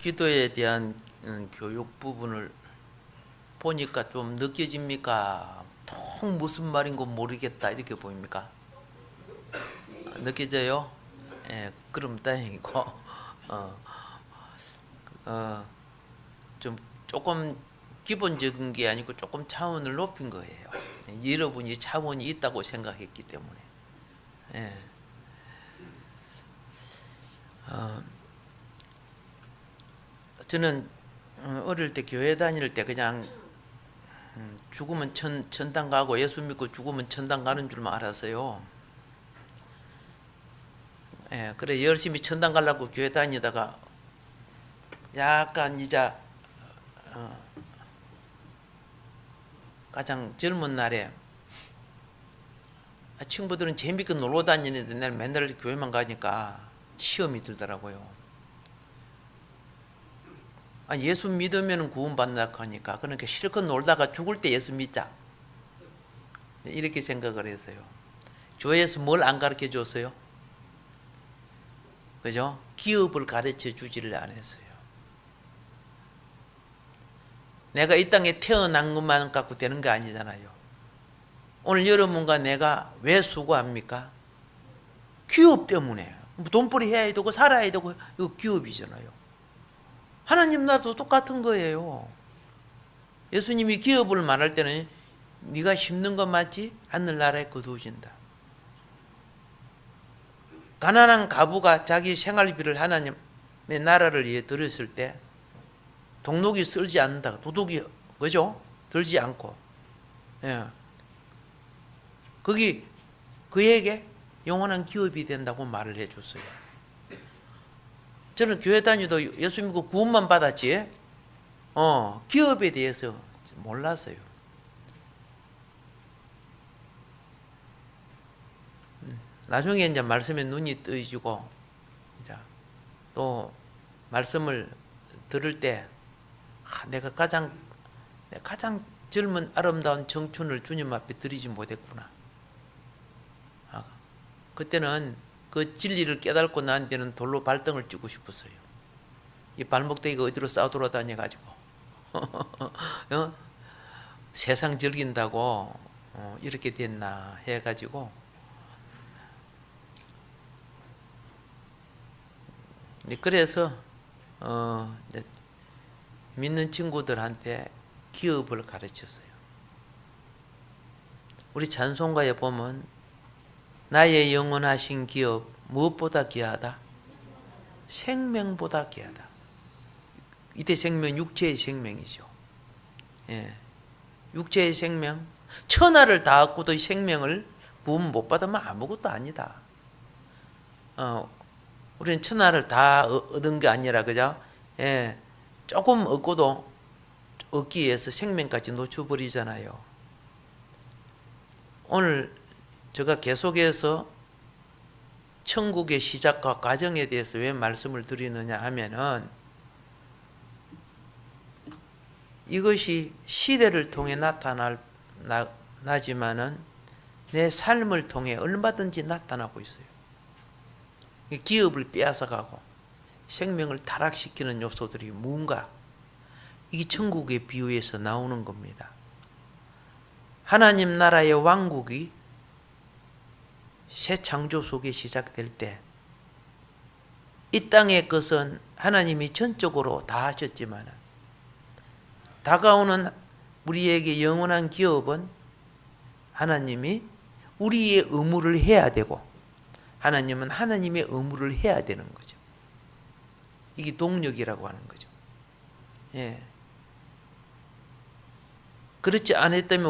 기도에 대한 교육 부분을 보니까 좀 느껴집니까? 통 무슨 말인 건 모르겠다 이렇게 보입니까? 느껴져요? 예, 그럼 다행이고 어, 좀 조금 기본적인 게 아니고 조금 차원을 높인 거예요. 여러분이 차원이 있다고 생각했기 때문에. 예. 저는 어릴 때 교회 다닐 때 그냥 죽으면 천당 가고 예수 믿고 죽으면 천당 가는 줄만 알았어요. 예, 그래 열심히 천당 가려고 교회 다니다가 약간 이제 가장 젊은 날에 친구들은 재밌게 놀러 다니는데 나는 맨날 교회만 가니까 시험이 들더라고요. 예수 믿으면 구원받는다 하니까 그러니까 실컷 놀다가 죽을 때 예수 믿자 이렇게 생각을 했어요. 교회에서 뭘 안 가르쳐 줬어요? 그죠? 기업을 가르쳐 주지를 않았어요. 내가 이 땅에 태어난 것만 갖고 되는 게 아니잖아요. 오늘 여러분과 내가 왜 수고합니까? 기업 때문에. 돈벌이 해야 되고 살아야 되고 이거 기업이잖아요. 하나님 나라도 똑같은 거예요. 예수님이 기업을 말할 때는 네가 심는 것 맞지? 하늘나라에 거두어진다. 가난한 가부가 자기 생활비를 하나님의 나라를 위해 들였을 때 동록이 쓸지 않는다. 도둑이 그죠? 들지 않고. 예. 거기 그에게 영원한 기업이 된다고 말을 해줬어요. 저는 교회 다니도 예수 믿고 구원만 받았지 기업에 대해서 몰랐어요. 나중에 이제 말씀에 눈이 뜨이고 또 말씀을 들을 때 내가 가장 젊은 아름다운 청춘을 주님 앞에 드리지 못했구나. 그때는 그 진리를 깨닫고 난 뒤는 돌로 발등을 찍고 싶었어요. 이 발목대기가 어디로 싸 돌아다녀가지고 세상 즐긴다고 이렇게 됐나 해가지고 그래서 믿는 친구들한테 기업을 가르쳤어요. 우리 찬송가에 보면 나의 영원하신 기업 무엇보다 귀하다? 생명보다 귀하다. 이때 생명 육체의 생명이죠. 예. 육체의 생명 천하를 다 얻고도 이 생명을 구원 못 받으면 아무것도 아니다. 우리는 천하를 다 얻은 게 아니라 그죠? 예. 조금 얻고도 얻기 위해서 생명까지 놓쳐버리잖아요. 오늘 제가 계속해서 천국의 시작과 과정에 대해서 왜 말씀을 드리느냐 하면은 이것이 시대를 통해 나타나지만은 내 삶을 통해 얼마든지 나타나고 있어요. 기업을 빼앗아가고 생명을 타락시키는 요소들이 뭔가 이게 천국의 비유에서 나오는 겁니다. 하나님 나라의 왕국이 새 창조 속에 시작될 때 이 땅의 것은 하나님이 전적으로 다 하셨지만 다가오는 우리에게 영원한 기업은 하나님이 우리의 의무를 해야 되고 하나님은 하나님의 의무를 해야 되는 거죠. 이게 동력이라고 하는 거죠. 예. 그렇지 않았다면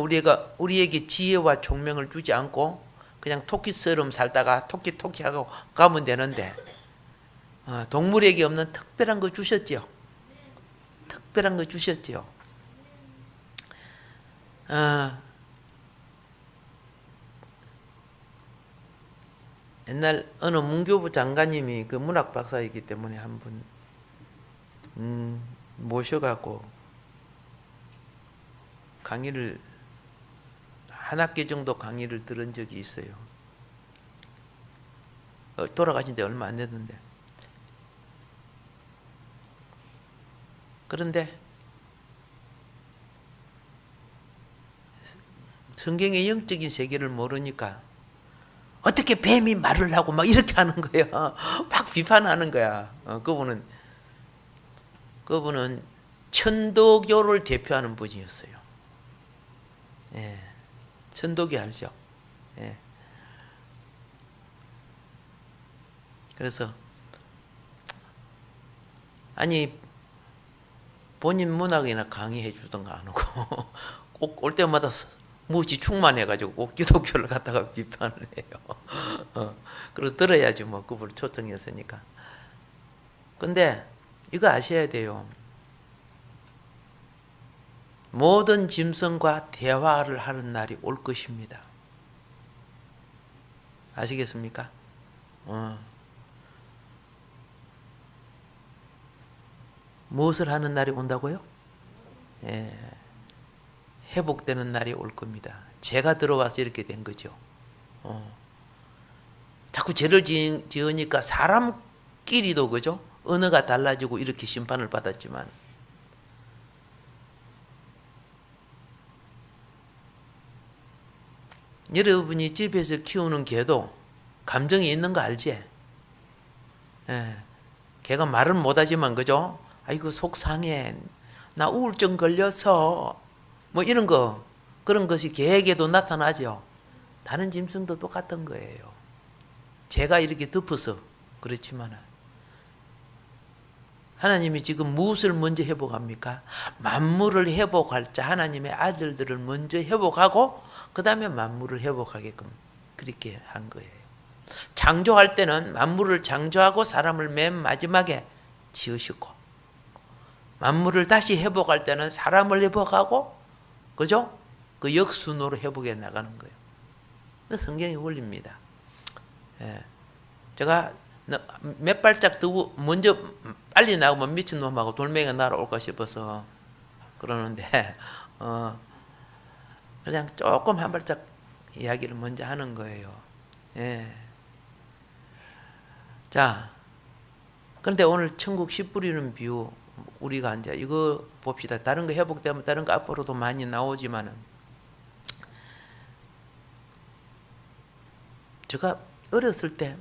우리에게 지혜와 총명을 주지 않고 그냥 토끼처럼 살다가 토끼 하고 가면 되는데 동물에게 없는 특별한 거 주셨지요. 특별한 거 주셨지요. 옛날 어느 문교부 장관님이 그 문학 박사이기 때문에 한 분 모셔갖고 강의를 한 학기 정도 강의를 들은 적이 있어요. 돌아가신 지 얼마 안 됐는데 그런데 성경의 영적인 세계를 모르니까 어떻게 뱀이 말을 하고 막 이렇게 하는 거야. 막 비판하는 거야. 그분은 천도교를 대표하는 분이었어요. 예. 천도교 알죠? 예. 그래서 아니 본인 문학이나 강의해 주던가 안 하고 꼭 올 때마다 무지 충만해가지고 꼭 기독교를 갖다가 비판을 해요. 그리고 들어야지 뭐 그분을 초청했으니까. 근데 이거 아셔야 돼요. 모든 짐승과 대화를 하는 날이 올 것입니다. 아시겠습니까? 무엇을 하는 날이 온다고요? 예, 회복되는 날이 올 겁니다. 죄가 들어와서 이렇게 된 거죠. 자꾸 죄를 지으니까 사람끼리도 그죠? 언어가 달라지고 이렇게 심판을 받았지만 여러분이 집에서 키우는 개도 감정이 있는 거 알지? 예, 개가 말은 못하지만 그죠? 아이고 속상해, 나 우울증 걸려서 뭐 이런 거, 그런 것이 개에게도 나타나죠. 다른 짐승도 똑같은 거예요. 제가 이렇게 덮어서 그렇지만 하나님이 지금 무엇을 먼저 회복합니까? 만물을 회복할 자 하나님의 아들들을 먼저 회복하고 그 다음에 만물을 회복하게끔 그렇게 한 거예요. 창조할 때는 만물을 창조하고 사람을 맨 마지막에 지으시고, 만물을 다시 회복할 때는 사람을 회복하고, 그죠? 그 역순으로 회복해 나가는 거예요. 성경의 원리입니다. 예. 제가 몇 발짝 두고 먼저 빨리 나가면 미친놈하고 돌멩이가 날아올까 싶어서 그러는데 그냥 조금 한 발짝 이야기를 먼저 하는 거예요. 예. 자, 그런데 오늘 천국 씨 뿌리는 비유 우리가 이제 이거 봅시다. 다른 거 회복되면 다른 거 앞으로도 많이 나오지만은 제가 어렸을 때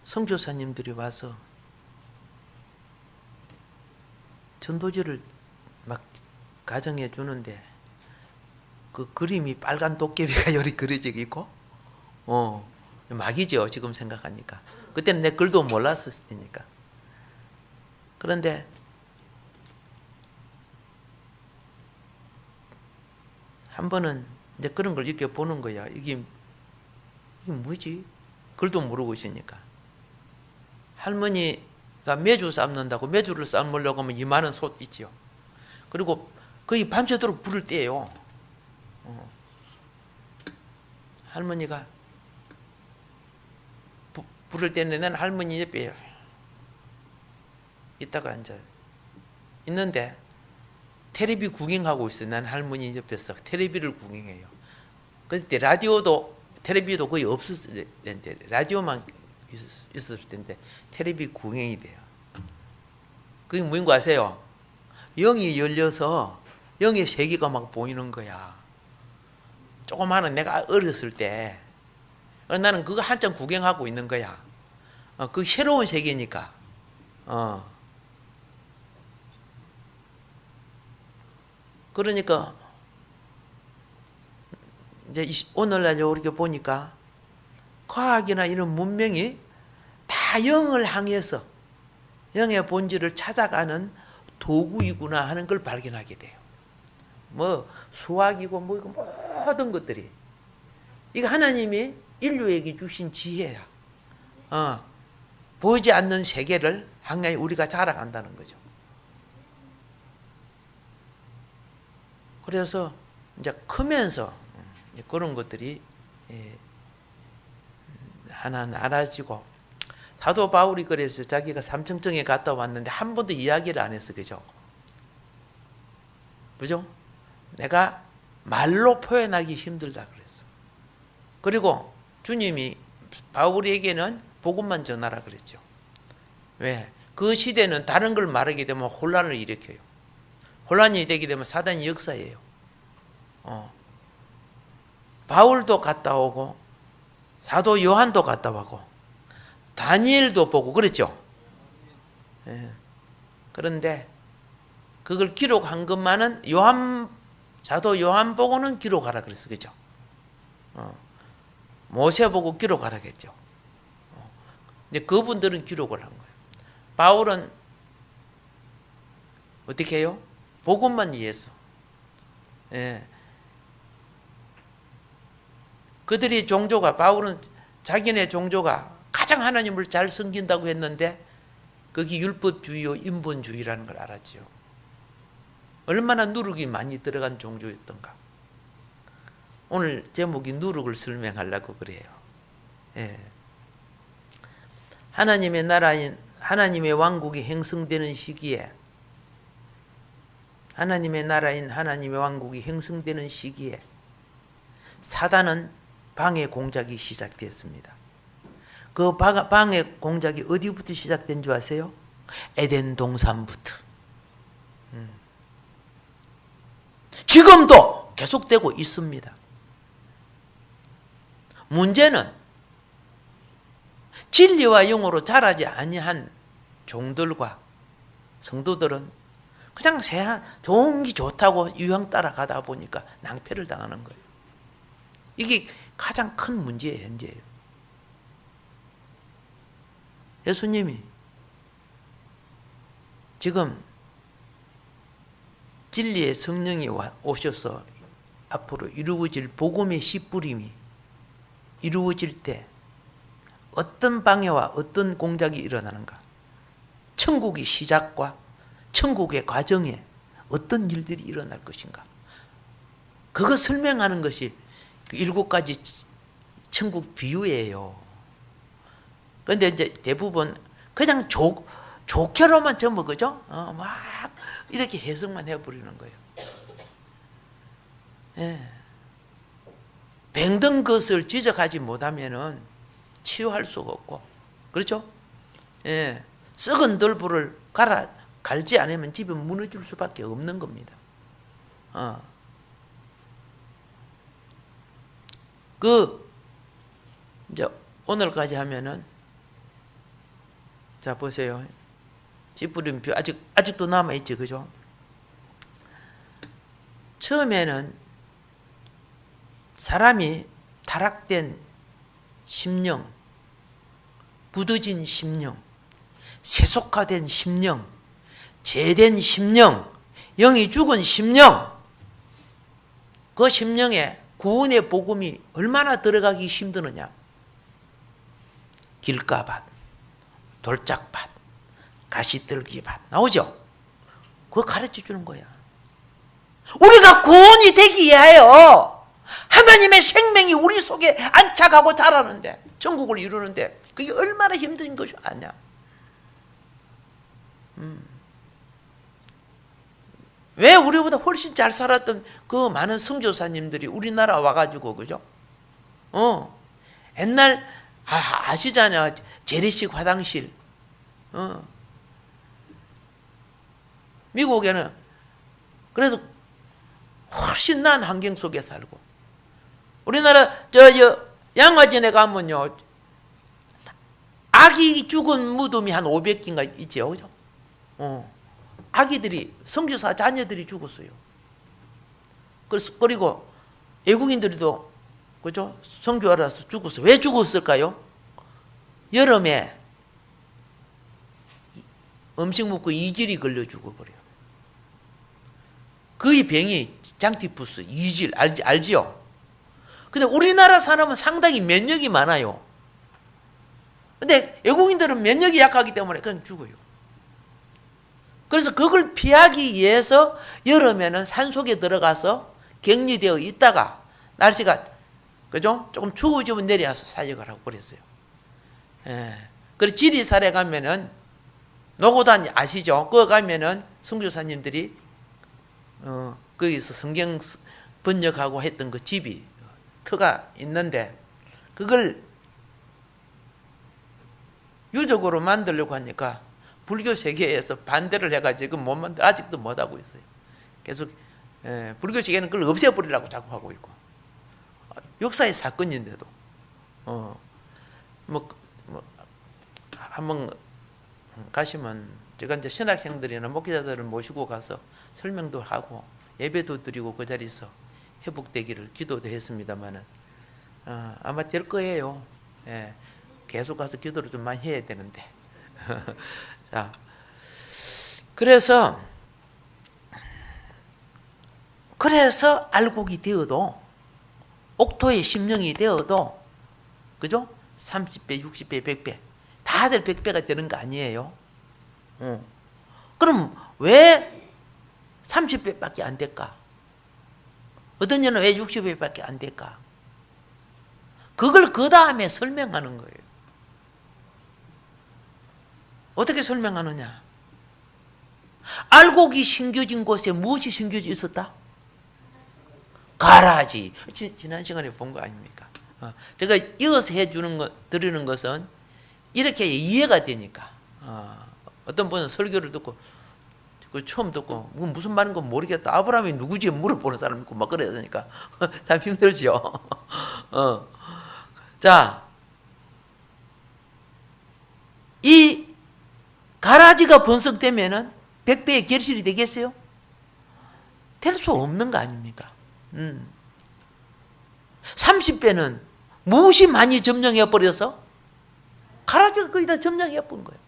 선교사님들이 와서 전도지를 막 가정해 주는데 그 그림이 빨간 도깨비가 여기 그려져 있고 막이죠 지금 생각하니까. 그때는 내 글도 몰랐을 테니까. 그런데 한 번은 이제 그런 걸 이렇게 보는 거야. 이게 뭐지? 글도 모르고 있으니까. 할머니가 메주 삶는다고 메주를 삶으려고 하면 이만한 솥 있지요. 그리고 거의 밤새도록 불을 떼요. 할머니가 불을 떼는 할머니 옆에 있다가 앉아 있는데 텔레비 구경하고 있어요. 난 할머니 옆에서 텔레비를 구경해요. 그때 라디오도 텔레비도 거의 없었을 텐데 라디오만 있었을 텐데 텔레비 구경이 돼요. 그게 뭐인 거 아세요? 영이 열려서 영의 세계가 막 보이는 거야. 조그마한 내가 어렸을 때 나는 그거 한참 구경하고 있는 거야. 그 새로운 세계니까. 그러니까 이제 오늘날 이렇게 보니까 과학이나 이런 문명이 다 영을 향해서 영의 본질을 찾아가는 도구이구나 하는 걸 발견하게 돼요. 뭐 수학이고 뭐 이거 모든 것들이 이거 하나님이 인류에게 주신 지혜야. 보이지 않는 세계를 항상 우리가 자라간다는 거죠. 그래서 이제 크면서 그런 것들이 하나 알아지고, 사도 바울이 그래서 자기가 삼층정에 갔다 왔는데 한 번도 이야기를 안 했어. 그죠? 그죠? 내가 말로 표현하기 힘들다 그랬어. 그리고 주님이 바울에게는 복음만 전하라 그랬죠. 왜? 그 시대는 다른 걸 말하게 되면 혼란을 일으켜요. 혼란이 되게 되면 사단이 역사예요. 바울도 갔다 오고 사도 요한도 갔다 오고 다니엘도 보고 그랬죠. 예. 그런데 그걸 기록한 것만은 사도 요한 보고는 기록하라 그랬어. 그죠? 모세 보고 기록하라 했죠. 근데 그분들은 기록을 한 거예요. 바울은 어떻게 해요? 복음만 이해해서. 예. 그들이 종교가, 바울은 자기네 종교가 가장 하나님을 잘 섬긴다고 했는데 거기 율법주의요 인본주의라는 걸 알았죠. 얼마나 누룩이 많이 들어간 종교였던가. 오늘 제목이 누룩을 설명하려고 그래요. 예. 하나님의 나라인 하나님의 왕국이 형성되는 시기에, 하나님의 나라인 하나님의 왕국이 형성되는 시기에 사단은 방해 공작이 시작되었습니다. 그 방해 공작이 어디부터 시작된 줄 아세요? 에덴 동산부터. 지금도 계속되고 있습니다. 문제는 진리와 영으로 자라지 아니한 종들과 성도들은 그냥 좋은 게 좋다고 유형 따라가다 보니까 낭패를 당하는 거예요. 이게 가장 큰 문제예요, 현재요. 예수님이 지금 진리의 성령이 오셔서 앞으로 이루어질 복음의 씨뿌림이 이루어질 때 어떤 방해와 어떤 공작이 일어나는가? 천국의 시작과 천국의 과정에 어떤 일들이 일어날 것인가? 그거 설명하는 것이 그 7가지 천국 비유예요. 그런데 이제 대부분 그냥 좋게로만 전부 그죠? 막 이렇게 해석만 해버리는 거예요. 예. 병든 것을 지적하지 못하면은 치유할 수가 없고, 그렇죠? 예. 썩은 돌부를 갈지 않으면 집이 무너질 수밖에 없는 겁니다. 이제 오늘까지 하면은, 자, 보세요. 씨뿌림표 아직도 남아있지, 그죠? 처음에는 사람이 타락된 심령, 굳어진 심령, 세속화된 심령, 죄된 심령, 영이 죽은 심령, 그 심령에 구원의 복음이 얼마나 들어가기 힘드느냐. 길가밭, 돌짝밭, 가시떨기밭 나오죠? 그거 가르쳐 주는 거야. 우리가 구원이 되기 위하여 하나님의 생명이 우리 속에 안착하고 자라는데, 천국을 이루는데 그게 얼마나 힘든 것이 아니야. 왜 우리보다 훨씬 잘 살았던 그 많은 선교사님들이 우리나라 와가지고, 그죠? 옛날 아시잖아요. 재래식 화장실. 미국에는 그래도 훨씬 나은 환경 속에 살고, 우리나라 양화진에 가면요, 아기 죽은 무덤이 한 500개인가 있죠, 그죠? 아기들이, 선교사 자녀들이 죽었어요. 그리고 외국인들도, 그죠? 선교하라서 죽었어요. 왜 죽었을까요? 여름에 음식 먹고 이질이 걸려 죽어버려요. 그 병이 장티푸스, 이질, 알지요? 근데 우리나라 사람은 상당히 면역이 많아요. 근데 외국인들은 면역이 약하기 때문에 그냥 죽어요. 그래서 그걸 피하기 위해서 여름에는 산속에 들어가서 격리되어 있다가 날씨가, 그죠? 조금 추워지면 내려와서 사역을 하고 그랬어요. 예. 그리고 지리산에 가면은, 노고단 아시죠? 거기 가면은 선교사님들이 거기서 성경 번역하고 했던 그 집이 터가 있는데, 그걸 유적으로 만들려고 하니까 불교 세계에서 반대를 해가지고 못 만들, 아직도 못 하고 있어요. 계속 불교 세계는 그걸 없애버리려고 자꾸 하고 있고, 역사의 사건인데도 한번 가시면 제가 이제 신학생들이나 목회자들을 모시고 가서 설명도 하고 예배도 드리고 그 자리에서 회복되기를 기도도 했습니다만은 아마 될 거예요. 예, 계속 가서 기도를 좀 많이 해야 되는데. 자, 그래서 알곡이 되어도, 옥토의 심령이 되어도, 그죠? 30배, 60배, 100배 다들 100배가 되는 거 아니에요? 그럼 왜 30배밖에 안 될까? 어떤 년은 왜 60배밖에 안 될까? 그걸 그 다음에 설명하는 거예요. 어떻게 설명하느냐? 알곡이 심겨진 곳에 무엇이 심겨져 있었다? 가라지. 지난 시간에 본 거 아닙니까? 제가 이어서 드리는 것은 이렇게 이해가 되니까. 어떤 분은 설교를 듣고, 처음 듣고, 무슨 말인 건 모르겠다. 아브라함이 누구지? 물어보는 사람 있고, 막 그래야 되니까. 참 힘들죠. 자, 이 가라지가 번성되면은 100배의 결실이 되겠어요? 될 수 없는 거 아닙니까? 30배는 무엇이 많이 점령해 버려서 가라지가 거의 다 점령해 버린 거예요.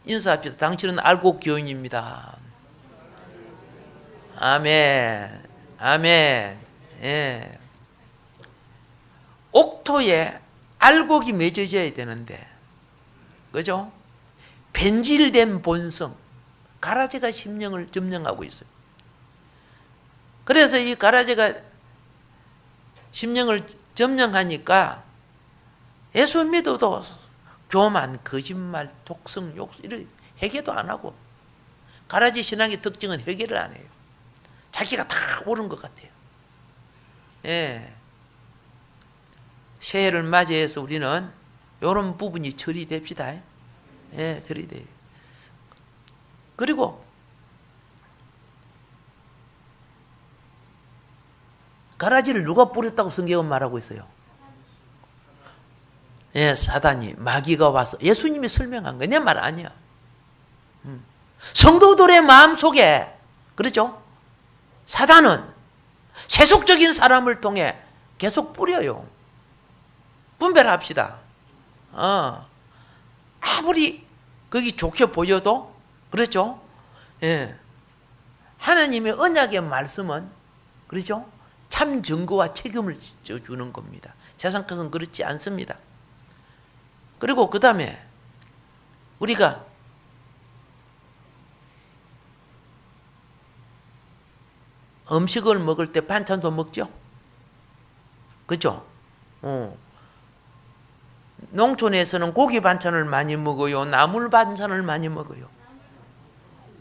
인사합시다. 당신은 알곡 교인입니다. 아멘. 아멘. 예. 옥토에 알곡이 맺어져야 되는데, 그죠? 변질된 본성, 가라지가 심령을 점령하고 있어요. 그래서 이 가라지가 심령을 점령하니까 예수 믿어도 교만, 거짓말, 독성, 욕, 이런 회개도 안 하고, 가라지 신앙의 특징은 회개를 안 해요. 자기가 다 옳은 것 같아요. 예. 새해를 맞이해서 우리는 이런 부분이 처리됩시다. 예, 처리돼요. 그리고 가라지를 누가 뿌렸다고 성경은 말하고 있어요? 예, 사단이, 마귀가 와서, 예수님이 설명한 거예요. 내 말 아니야. 성도들의 마음속에, 그렇죠? 사단은 세속적인 사람을 통해 계속 뿌려요. 분별합시다. 아무리 거기 좋게 보여도, 그렇죠? 예. 하나님의 언약의 말씀은, 그렇죠? 참 증거와 책임을 주는 겁니다. 세상 것은 그렇지 않습니다. 그리고 그 다음에 우리가 음식을 먹을 때 반찬도 먹죠? 그죠? 농촌에서는 고기 반찬을 많이 먹어요? 나물 반찬을 많이 먹어요?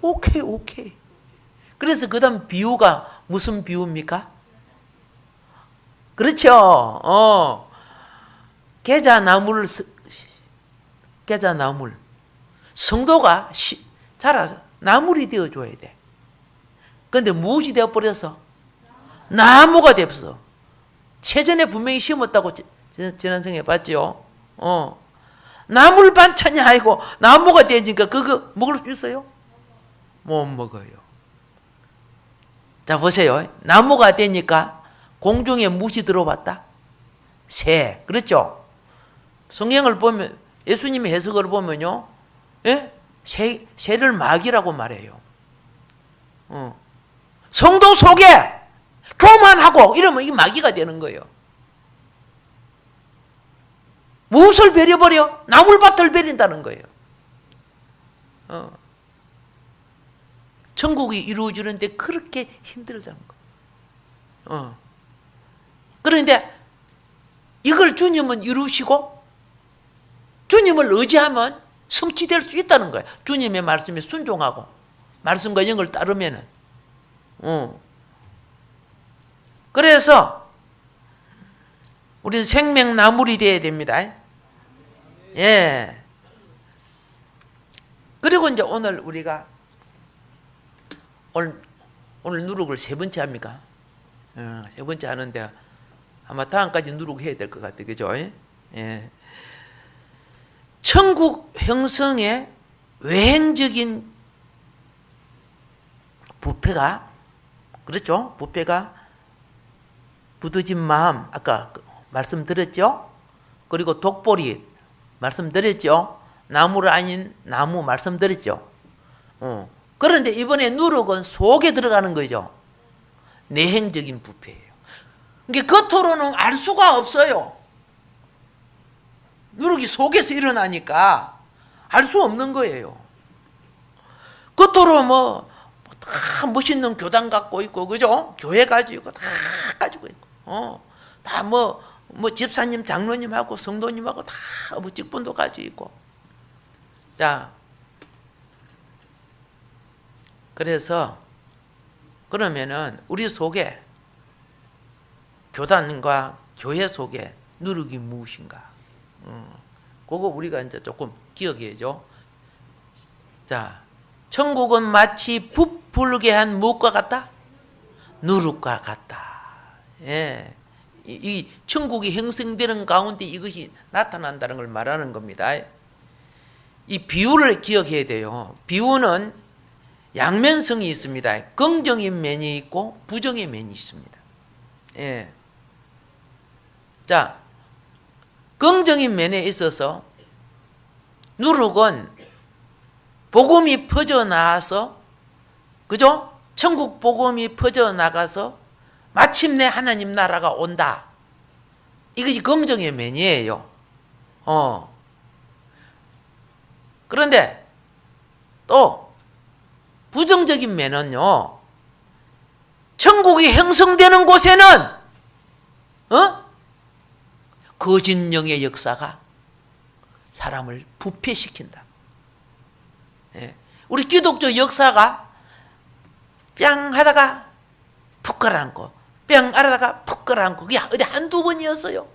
오케이. 그래서 그 다음 비유가 무슨 비유입니까? 그렇죠. 계자나물. 성도가 자라서 나물이 되어줘야 돼. 그런데 무엇이 되어버려서? 나무가 되어서. 최전에 분명히 심었다고 지난 생에 봤죠? 나물 반찬이 아니고 나무가 되니까 그거 먹을 수 있어요? 못 먹어요. 자, 보세요. 나무가 되니까 공중에 무엇이 들어왔다? 새. 그렇죠? 성경을 보면, 예수님의 해석을 보면요, 예? 새를 마귀라고 말해요. 성도 속에 교만하고 이러면 이 마귀가 되는 거예요. 무엇을 버려버려? 나물밭을 버린다는 거예요. 천국이 이루어지는데 그렇게 힘들다는 거예요. 그런데 이걸 주님은 이루시고 주님을 의지하면 성취될 수 있다는 거예요. 주님의 말씀에 순종하고 말씀과 영을 따르면은. 그래서 우리는 생명나물이 돼야 됩니다. 예. 그리고 이제 오늘 우리가 오늘 누룩을 세 번째 합니까? 세 번째 하는데 아마 다음까지 누룩 해야 될 것 같아요. 그죠? 예. 천국 형성의 외행적인 부패가, 그렇죠? 부패가 부드진 마음, 아까 말씀드렸죠? 그리고 독보리 말씀드렸죠? 나무를 아닌 나무 말씀드렸죠? 그런데 이번에 누룩은 속에 들어가는 거죠. 내행적인 부패예요. 이게 겉으로는 알 수가 없어요. 누룩이 속에서 일어나니까 알 수 없는 거예요. 겉으로 다 멋있는 교단 갖고 있고, 그죠? 교회 가지고 있고, 다 가지고 있고, 다 집사님, 장로님하고 성도님하고 다 직분도 가지고 있고. 자, 그래서 그러면은 우리 속에 교단과 교회 속에 누룩이 무엇인가? 그거 우리가 이제 조금 기억해야죠. 자, 천국은 마치 부풀게 한 무엇과 같다? 누룩과 같다. 예. 이 천국이 형성되는 가운데 이것이 나타난다는 걸 말하는 겁니다. 이 비유를 기억해야 돼요. 비유는 양면성이 있습니다. 긍정의 면이 있고 부정의 면이 있습니다. 예. 자, 긍정의 면에 있어서 누룩은 복음이 퍼져나와서, 그죠? 천국 복음이 퍼져나가서 마침내 하나님 나라가 온다. 이것이 긍정의 면이에요. 그런데 또 부정적인 면은요, 천국이 형성되는 곳에는 거짓 영의 역사가 사람을 부패시킨다. 예. 우리 기독교 역사가 뿅 하다가 푹 가라앉고, 뿅 하다가 푹 가라앉고, 그게 어디 한두 번이었어요.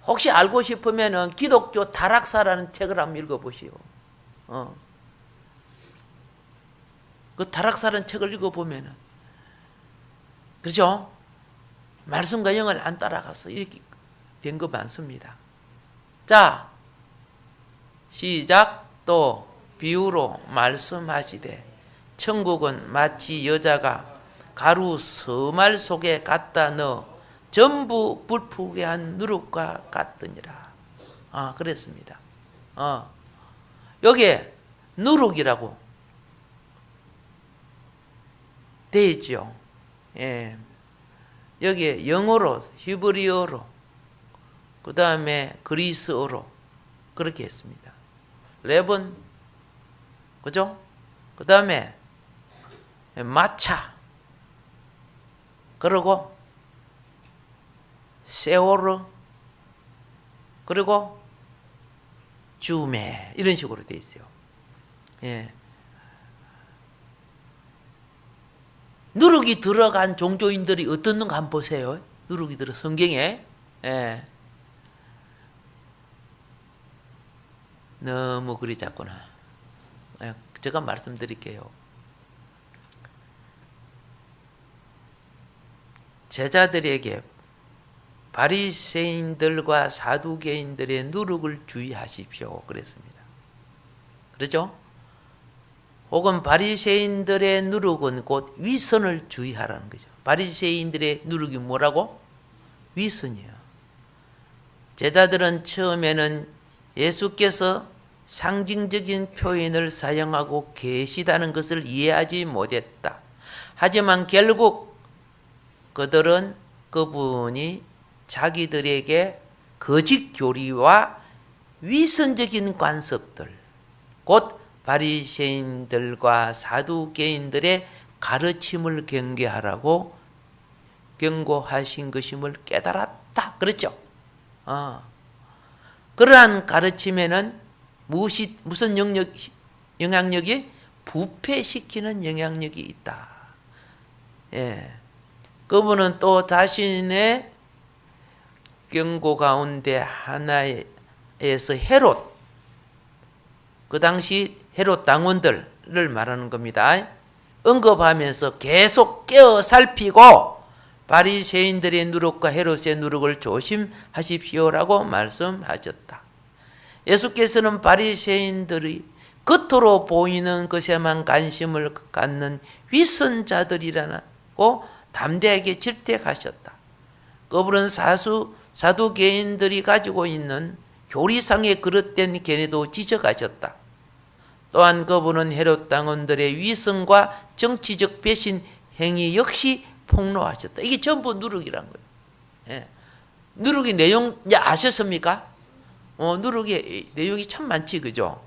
혹시 알고 싶으면은 기독교 다락사라는 책을 한번 읽어보시오. 그 다락사라는 책을 읽어보면은, 그렇죠? 말씀과 영을 안 따라가서 이렇게 된 거 많습니다. 자, 시작. 또 비유로 말씀하시되 천국은 마치 여자가 가루 서말 속에 갖다 넣어 전부 불푸게 한 누룩과 같으니라. 그랬습니다. 여기에 누룩이라고 되어 있죠. 예. 여기에 영어로, 히브리어로, 그 다음에 그리스어로 그렇게 했습니다. 레본, 그죠? 그 다음에 마차, 그리고 세오르, 그리고 주메, 이런 식으로 되어 있어요. 예. 누룩이 들어간 종교인들이 어떻는가 한번 보세요. 누룩이 들어 성경에. 예. 너무 그리 작구나. 제가 말씀드릴게요. 제자들에게 바리새인들과 사두개인들의 누룩을 주의하십시오. 그랬습니다. 그렇죠? 혹은 바리새인들의 누룩은 곧 위선을 주의하라는 거죠. 바리새인들의 누룩이 뭐라고? 위선이에요. 제자들은 처음에는 예수께서 상징적인 표현을 사용하고 계시다는 것을 이해하지 못했다. 하지만 결국 그들은 그분이 자기들에게 거짓 교리와 위선적인 관습들, 곧 바리새인들과 사두개인들의 가르침을 경계하라고 경고하신 것임을 깨달았다. 그렇죠? 그러한 가르침에는 무슨 영향력이? 부패시키는 영향력이 있다. 예. 그분은 또 자신의 경고 가운데 하나에서 헤롯, 그 당시 헤롯 당원들을 말하는 겁니다. 언급하면서 계속 깨어 살피고 바리새인들의 누룩과 헤롯의 누룩을 조심하십시오라고 말씀하셨다. 예수께서는 바리새인들이 겉으로 보이는 것에만 관심을 갖는 위선자들이라고 담대하게 질책하셨다. 그분은 사두개인들이 가지고 있는 교리상의 그릇된 견해도 지적하셨다. 또한 그분은 헤롯 당원들의 위선과 정치적 배신 행위 역시 폭로하셨다. 이게 전부 누룩이란 거예요. 예. 누룩의 내용 이제 아셨습니까? 누룩의 내용이 참 많지, 그죠?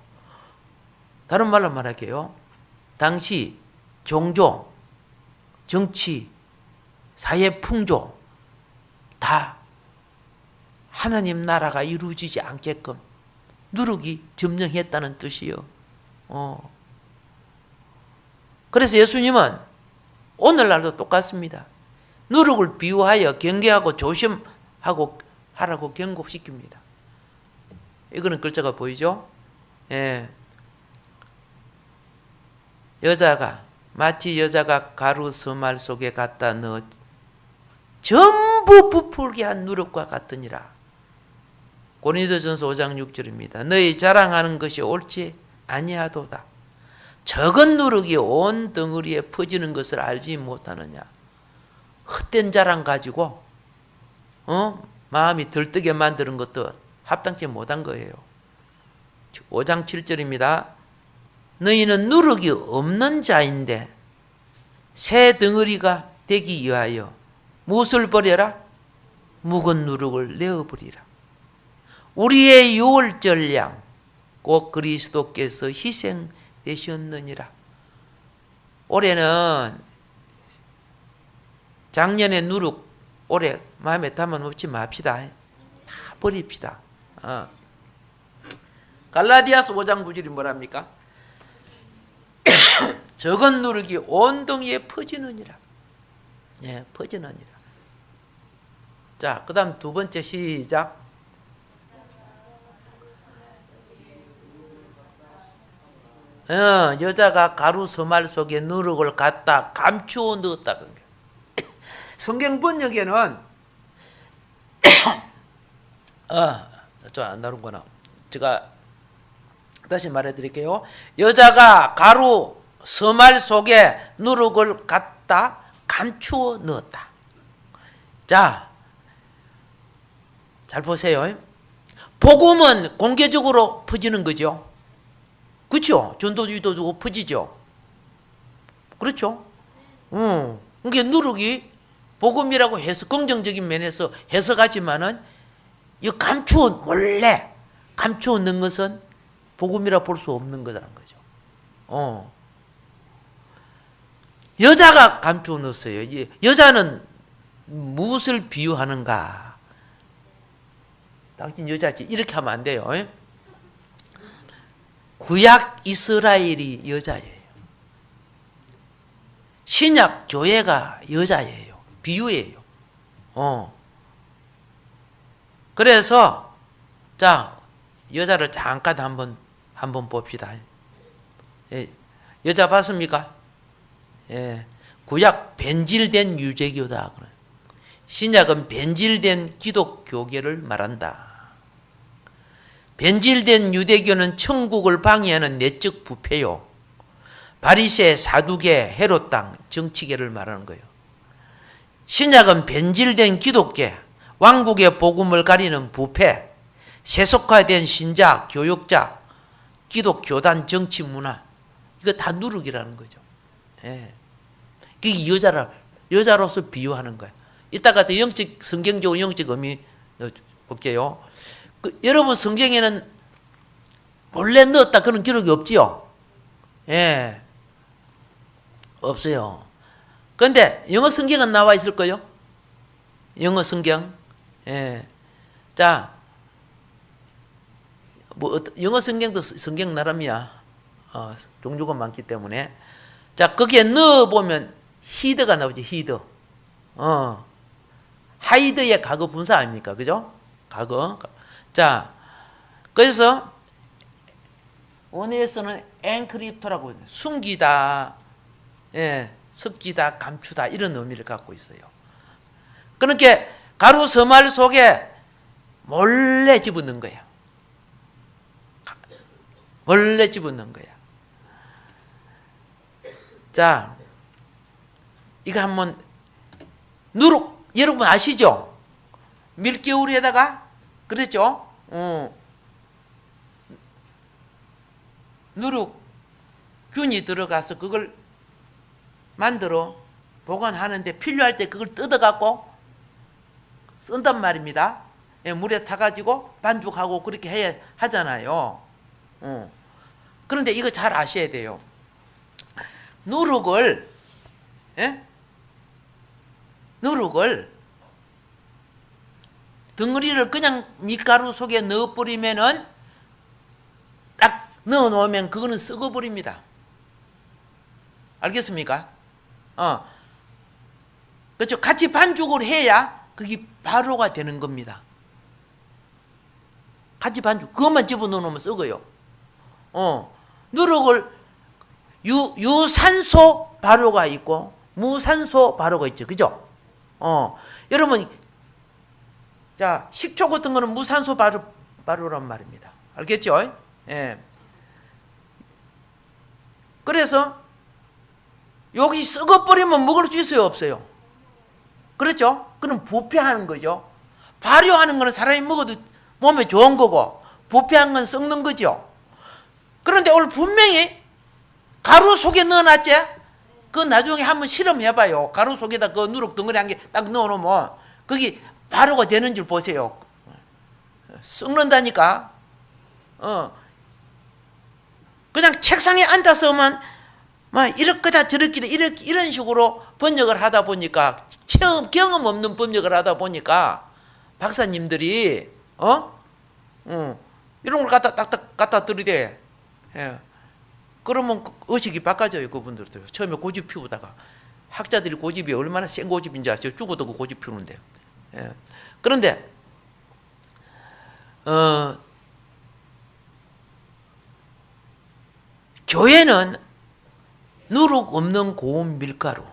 다른 말로 말할게요. 당시 종교, 정치, 사회 풍조 다 하나님 나라가 이루어지지 않게끔 누룩이 점령했다는 뜻이요. 그래서 예수님은 오늘날도 똑같습니다. 누룩을 비유하여 경계하고 조심하고 하라고 경고시킵니다. 이거는 글자가 보이죠? 예. 마치 여자가 가루 서말 속에 갖다 넣어 전부 부풀게 한 누룩과 같으니라. 고린도전서 5장 6절입니다. 너희 자랑하는 것이 옳지 아니하도다. 적은 누룩이 온 덩어리에 퍼지는 것을 알지 못하느냐. 헛된 자랑 가지고 마음이 들뜨게 만드는 것도 합당치 못한 거예요. 5장 7절입니다. 너희는 누룩이 없는 자인데 새 덩어리가 되기 위하여 무엇을 버려라? 묵은 누룩을 내어버리라. 우리의 유월절량 곧 그리스도께서 희생되셨느니라. 올해는 작년의 누룩 올해 마음에 담아놓지 맙시다. 다 버립시다. 갈라디아서 5장 9절이 뭐랍니까? 적은 누룩이 온 덩이에 퍼지느니라. 예, 퍼지느니라. 자, 그 다음 두 번째 시작. 여자가 가루 서말 속에 누룩을 갖다 감추어 넣었다. 성경 번역에는 좀 안 나오는구나. 제가 다시 말해드릴게요. 여자가 가루 서말 속에 누룩을 갖다 감추어 넣었다. 자, 잘 보세요. 복음은 공개적으로 퍼지는 거죠. 그렇죠? 전도주의도 퍼지죠. 그렇죠? 그게 누룩이 복음이라고 해서 긍정적인 면에서 해석하지만은 이 몰래 감추어 넣은 것은 복음이라 볼 수 없는 거라는 거죠. 여자가 감추어 넣었어요. 여자는 무엇을 비유하는가? 당신 여자지. 이렇게 하면 안 돼요. 구약 이스라엘이 여자예요. 신약 교회가 여자예요. 비유예요. 그래서 자, 여자를 잠깐 한번 봅시다. 예, 여자 봤습니까? 예, 구약 변질된 유대교다. 신약은 변질된 기독교계를 말한다. 변질된 유대교는 천국을 방해하는 내적 부패요. 바리새, 사두개, 헤롯 당 정치계를 말하는 거예요. 신약은 변질된 기독계, 왕국의 복음을 가리는 부패, 세속화된 신자, 교육자, 기독교단 정치 문화, 이거 다 누룩이라는 거죠. 예. 그게 여자로서 비유하는 거예요. 이따가 또 성경적으로 영적 의미 볼게요. 여러분 성경에는 몰래 넣었다 그런 기록이 없지요? 예. 없어요. 그런데 영어 성경은 나와 있을 거요? 영어 성경. 예. 자, 영어 성경도 성경 나름이야. 종류가 많기 때문에. 자, 거기에 넣어보면 히드가 나오지, 히드. 하이드의 과거 분사 아닙니까? 그죠? 과거. 자, 그래서 원어에서는 엔크립토라고 숨기다, 예, 섞이다, 감추다 이런 의미를 갖고 있어요. 그러니까 가루 서말 속에 몰래 집어넣은 거야. 몰래 집어넣은 거야. 자, 이거 한번 누룩 여러분 아시죠? 밀가루에다가 그랬죠? 누룩균이 들어가서 그걸 만들어 보관하는데 필요할 때 그걸 뜯어갖고 쓴단 말입니다. 예, 물에 타가지고 반죽하고 그렇게 해야 하잖아요. 그런데 이거 잘 아셔야 돼요. 누룩을, 예? 누룩을 덩어리를 그냥 밀가루 속에 넣어버리면은 딱 넣어놓으면 그거는 썩어버립니다. 알겠습니까? 그렇죠. 같이 반죽을 해야 그게 바로가 되는 겁니다. 같이 반죽, 그것만 집어넣으면 썩어요. 누룩을 유산소 발효가 있고 무산소 발효가 있죠. 그죠? 여러분, 자, 식초 같은 거는 무산소 발효란 말입니다. 알겠죠? 예. 그래서 여기 썩어버리면 먹을 수 있어요? 없어요? 그렇죠? 그럼 부패하는 거죠. 발효하는 거는 사람이 먹어도 몸에 좋은 거고 부패한 건 썩는 거죠. 그런데 오늘 분명히 가루 속에 넣어놨지? 그거 나중에 한번 실험해봐요. 가루 속에다 그 누룩 덩어리 한 개 딱 넣어놓으면 거기 발효가 되는 줄 보세요. 썩는다니까. 그냥 책상에 앉아서만 막 이렇게다 저렇게다 이런 식으로 번역을 하다 보니까 경험 없는 번역을 하다 보니까 박사님들이 이런 걸 갖다 들이대. 예. 그러면 의식이 바꿔져요. 그분들도 처음에 고집 피우다가 학자들이 고집이 얼마나 센 고집인지 아세요? 죽어도 그 고집 피우는데. 예. 그런데 교회는 누룩 없는 고운 밀가루.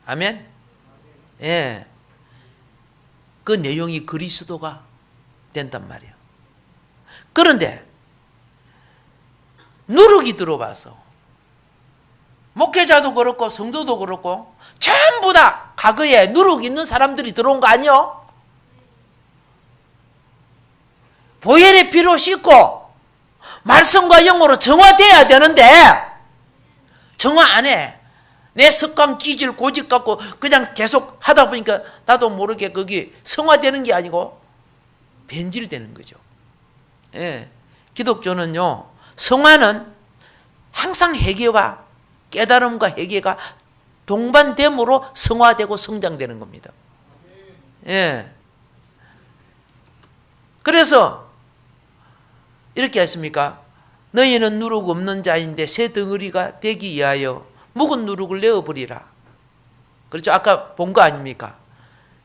아멘. 예. 그 내용이 그리스도가 된단 말이에요. 그런데 누룩이 들어와서 목회자도 그렇고 성도도 그렇고 전부 다 과거에 누룩 있는 사람들이 들어온 거 아니요? 보혈의 피로 씻고 말씀과 영으로 정화돼야 되는데 정화 안 해. 내 습관, 기질, 고집 갖고 그냥 계속 하다 보니까 나도 모르게 거기 성화되는 게 아니고 변질되는 거죠. 예. 기독교는요, 성화는 항상 회개와 깨달음과 회개가 동반됨으로 성화되고 성장되는 겁니다. 예. 그래서 이렇게 했습니까? 너희는 누룩 없는 자인데 새 덩어리가 되기 위하여 묵은 누룩을 내어버리라. 그렇죠? 아까 본 거 아닙니까?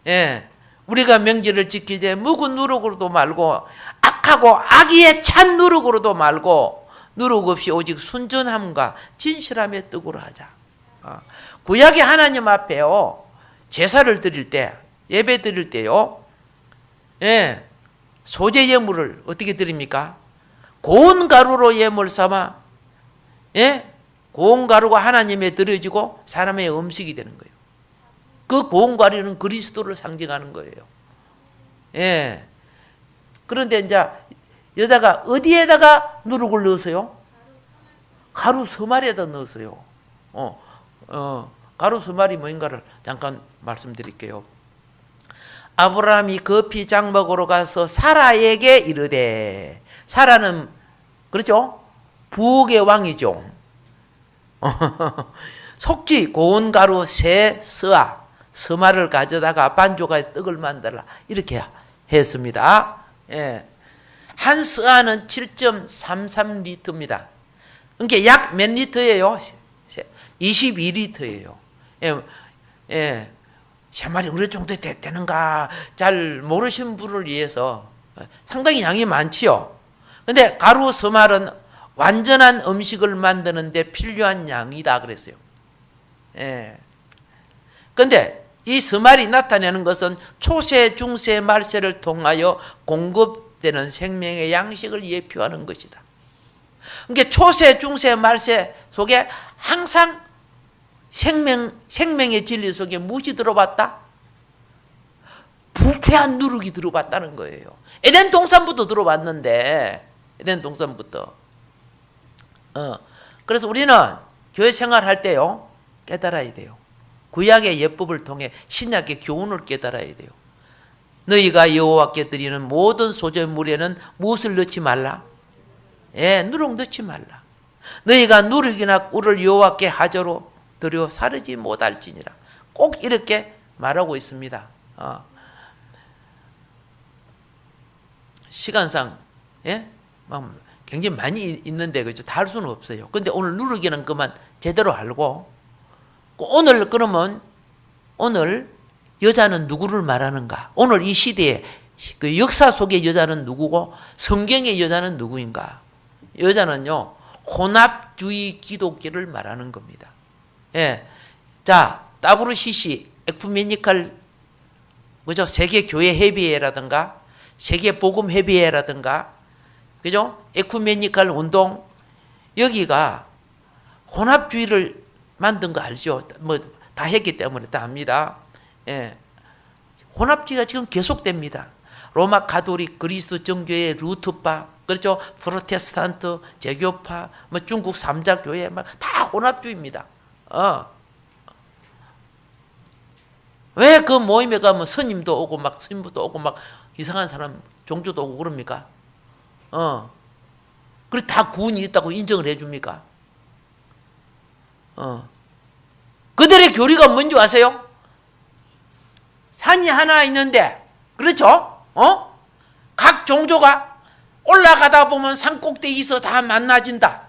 예. 우리가 명제를 지키되 묵은 누룩으로도 말고 악하고 악의에 찬 누룩으로도 말고 누룩 없이 오직 순전함과 진실함의 뜻으로 하자. 구약의 하나님 앞에요, 제사를 드릴 때, 예배 드릴 때요, 예, 소재 예물을 어떻게 드립니까? 고운 가루로 예물 삼아, 예, 고운 가루가 하나님에 드려지고 사람의 음식이 되는 거예요. 그 고운 가루는 그리스도를 상징하는 거예요. 예. 그런데 이제 여자가 어디에다가 누룩을 넣었어요? 가루 서말에다 넣었어요. 가루 서말이 뭐인가를 잠깐 말씀드릴게요. 아브라함이 급히 장막으로 가서 사라에게 이르되, 사라는 그렇죠? 부엌의 왕이죠. 속히 고운 가루 세 서아 서말을 가져다가 반죽하여 떡을 만들라 이렇게 했습니다. 예. 한 서아는 7.33리터입니다. 그러니까 약 몇 리터예요? 22리터예요. 예. 예. 세 마리 어느 정도 되는가 잘 모르신 분을 위해서 상당히 양이 많지요. 근데 가루 스말은 완전한 음식을 만드는데 필요한 양이다 그랬어요. 예. 근데 이 스말이 나타내는 것은 초세, 중세, 말세를 통하여 공급되는 생명의 양식을 예표하는 것이다. 그러니까 초세, 중세, 말세 속에 항상 생명의 진리 속에 무엇이 들어봤다? 부패한 누룩이 들어봤다는 거예요. 에덴 동산부터 들어봤는데, 에덴 동산부터. 그래서 우리는 교회 생활할 때요, 깨달아야 돼요. 구약의 예법을 통해 신약의 교훈을 깨달아야 돼요. 너희가 여호와께 드리는 모든 소재물에는 무엇을 넣지 말라? 예, 누룩 넣지 말라. 너희가 누룩이나 꿀을 여호와께 하저로 드려 사르지 못할지니라. 꼭 이렇게 말하고 있습니다. 시간상 예? 굉장히 많이 있는데 그죠? 다 할 수는 없어요. 근데 오늘 누룩이는 그만 제대로 알고 오늘 그러면 오늘 여자는 누구를 말하는가? 오늘 이 시대에 그 역사 속의 여자는 누구고 성경의 여자는 누구인가? 여자는요 혼합주의 기독교를 말하는 겁니다. 예, 자 WCC 에쿠메니컬 그죠? 세계 교회 협의회라든가 세계 복음 협의회라든가 그죠? 에쿠메니컬 운동 여기가 혼합주의를 만든 거 알죠? 뭐 다 했기 때문에 다 합니다. 예. 혼합주의가 지금 계속됩니다. 로마 가톨릭, 그리스 정교회, 루트파, 그렇죠? 프로테스탄트, 제교파, 뭐 중국 삼자교회, 막 다 혼합주의입니다. 왜 그 모임에 가면 스님도 오고 막 스님도 오고 막 이상한 사람 종교도 오고 그럽니까? 그리고 다 구원이 있다고 인정을 해줍니까? 그들의 교리가 뭔지 아세요? 산이 하나 있는데, 그렇죠? 각 종교가 올라가다 보면 산 꼭대기에서 다 만나진다.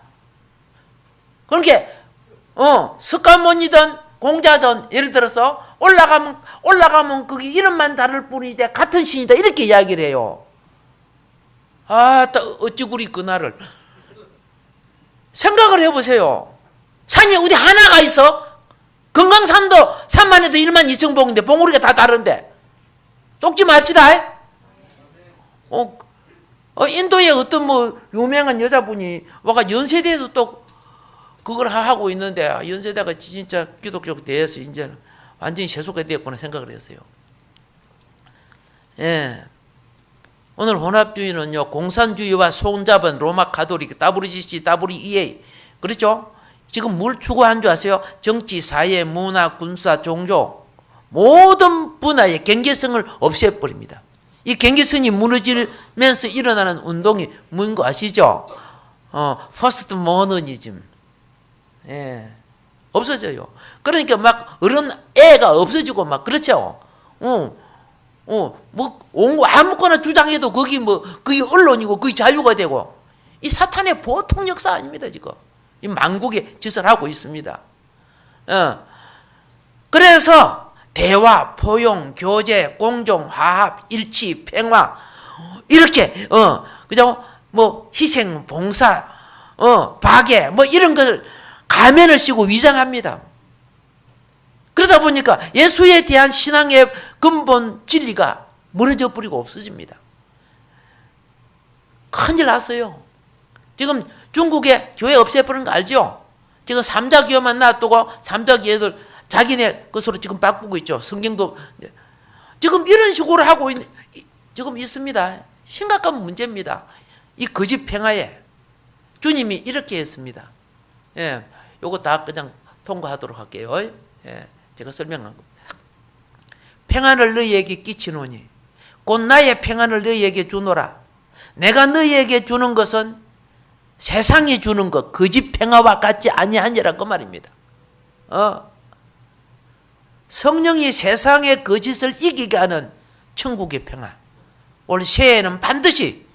그러니까, 석가모니든 공자든 예를 들어서 올라가면 그게 이름만 다를 뿐이지 같은 신이다. 이렇게 이야기를 해요. 어찌구리 그날을. 생각을 해보세요. 산이 어디 하나가 있어? 금강산도 산만 해도 12,000봉인데 봉우리가 다 다른데 쪽지 맙시다. 인도에 어떤 뭐 유명한 여자분이 와가 연세대에서 또 그걸 하고 있는데 연세대가 진짜 기독교 대에서 이제 완전히 세속화 되었구나 생각을 했어요. 예. 오늘 혼합주의는요 공산주의와 손잡은 로마 가톨릭 WCC, WEA 그렇죠? 지금 뭘 추구한 줄 아세요? 정치, 사회, 문화, 군사, 종교 모든 분야의 경계성을 없애버립니다. 이 경계성이 무너지면서 일어나는 운동이 뭔 거 아시죠? 퍼스트 모더니즘. 예. 없어져요. 그러니까 막 어른 애가 없어지고 막 그렇죠? 아무거나 주장해도 그게 언론이고 그게 자유가 되고 이 사탄의 보통 역사 아닙니다, 지금. 이 만국의 짓을 하고 있습니다. 그래서 대화, 포용, 교제, 공존, 화합, 일치, 평화 이렇게 그죠? 뭐 희생, 봉사, 박애 뭐 이런 걸 가면을 씌고 위장합니다. 그러다 보니까 예수에 대한 신앙의 근본 진리가 무너져 버리고 없어집니다. 큰일 났어요. 지금 중국에 교회 없애버린 거 알죠? 지금 삼자교회만 놔두고 삼자교회들 자기네 것으로 지금 바꾸고 있죠. 성경도 지금 이런 식으로 하고 지금 있습니다. 심각한 문제입니다. 이 거짓 평화에 주님이 이렇게 했습니다. 예, 요거 다 그냥 통과하도록 할게요. 예, 제가 설명한 겁니다. 평안을 너희에게 끼치노니 곧 나의 평안을 너희에게 주노라. 내가 너희에게 주는 것은 세상이 주는 것 거짓 평화와 같지 아니하니라 그 말입니다. 성령이 세상의 거짓을 이기게 하는 천국의 평화. 올 새해에는 반드시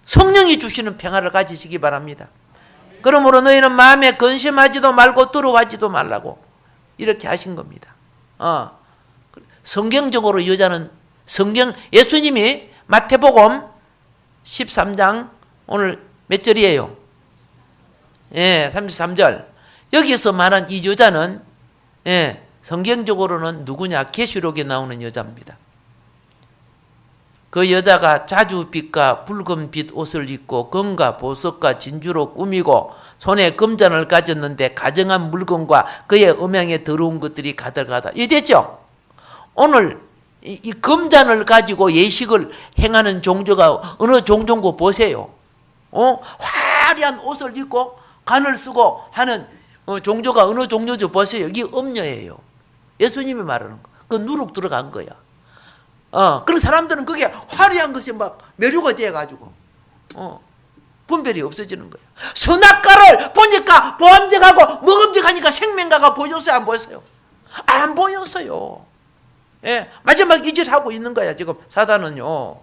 성령이 주시는 평화를 가지시기 바랍니다. 그러므로 너희는 마음에 근심하지도 말고 두려워하지도 말라고 이렇게 하신 겁니다. 성경적으로 여자는 예수님이 마태복음 13장 오늘 몇 절이에요? 33절. 여기서 말한 이 여자는 성경적으로는 누구냐? 계시록에 나오는 여자입니다. 그 여자가 자주빛과 붉은빛 옷을 입고 금과 보석과 진주로 꾸미고 손에 금잔을 가졌는데 가정한 물건과 그의 음양에 더러운 것들이 가득하다. 이해됐죠? 오늘 이 금잔을 가지고 예식을 행하는 종교가 어느 종교인 거 보세요. 화려한 옷을 입고 간을 쓰고 하는 종교가 어느 종교죠? 보세요. 이게 음녀예요. 예수님이 말하는 거. 그 누룩 들어간 거야. 그런 사람들은 그게 화려한 것이 막 매료가 돼가지고, 분별이 없어지는 거야. 선악과를 보니까 보암직하고 먹음직하니까 생명과가 보였어요? 안 보였어요? 안 보였어요. 마지막 이 짓 하고 있는 거야, 지금 사단은요.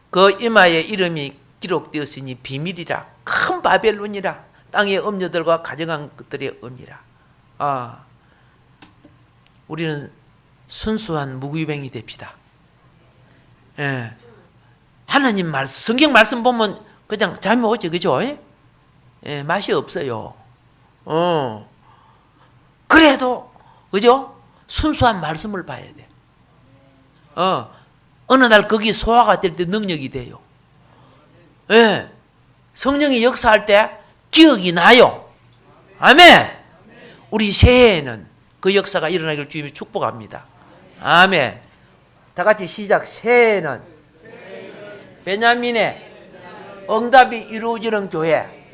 그 이마에 이름이 기록되었으니 비밀이라, 큰 바벨론이라, 땅의 음녀들과 가정한 것들의 음이라. 우리는 순수한 무구유뱅이 됩시다. 하나님 말씀, 성경 말씀 보면 그냥 잠이 오죠, 그죠? 맛이 없어요. 그래도, 그죠? 순수한 말씀을 봐야 돼. 어느 날 거기 소화가 될 때 능력이 돼요. 성령이 역사할 때 기억이 나요. 아멘. 우리 새해에는 그 역사가 일어나기를 주님이 축복합니다. 아멘. 다 같이 시작. 새해에는 베냐민의 응답이 이루어지는 교회.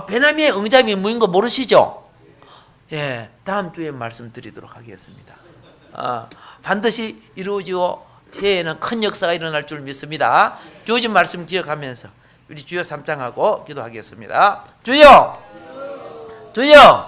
베냐민의 응답이 뭐인 거 모르시죠? 다음 주에 말씀드리도록 하겠습니다. 반드시 이루어지고 새해에는 큰 역사가 일어날 줄 믿습니다. 주어진 말씀 기억하면서 우리 주여 삼창하고 기도하겠습니다. 주여! 주여!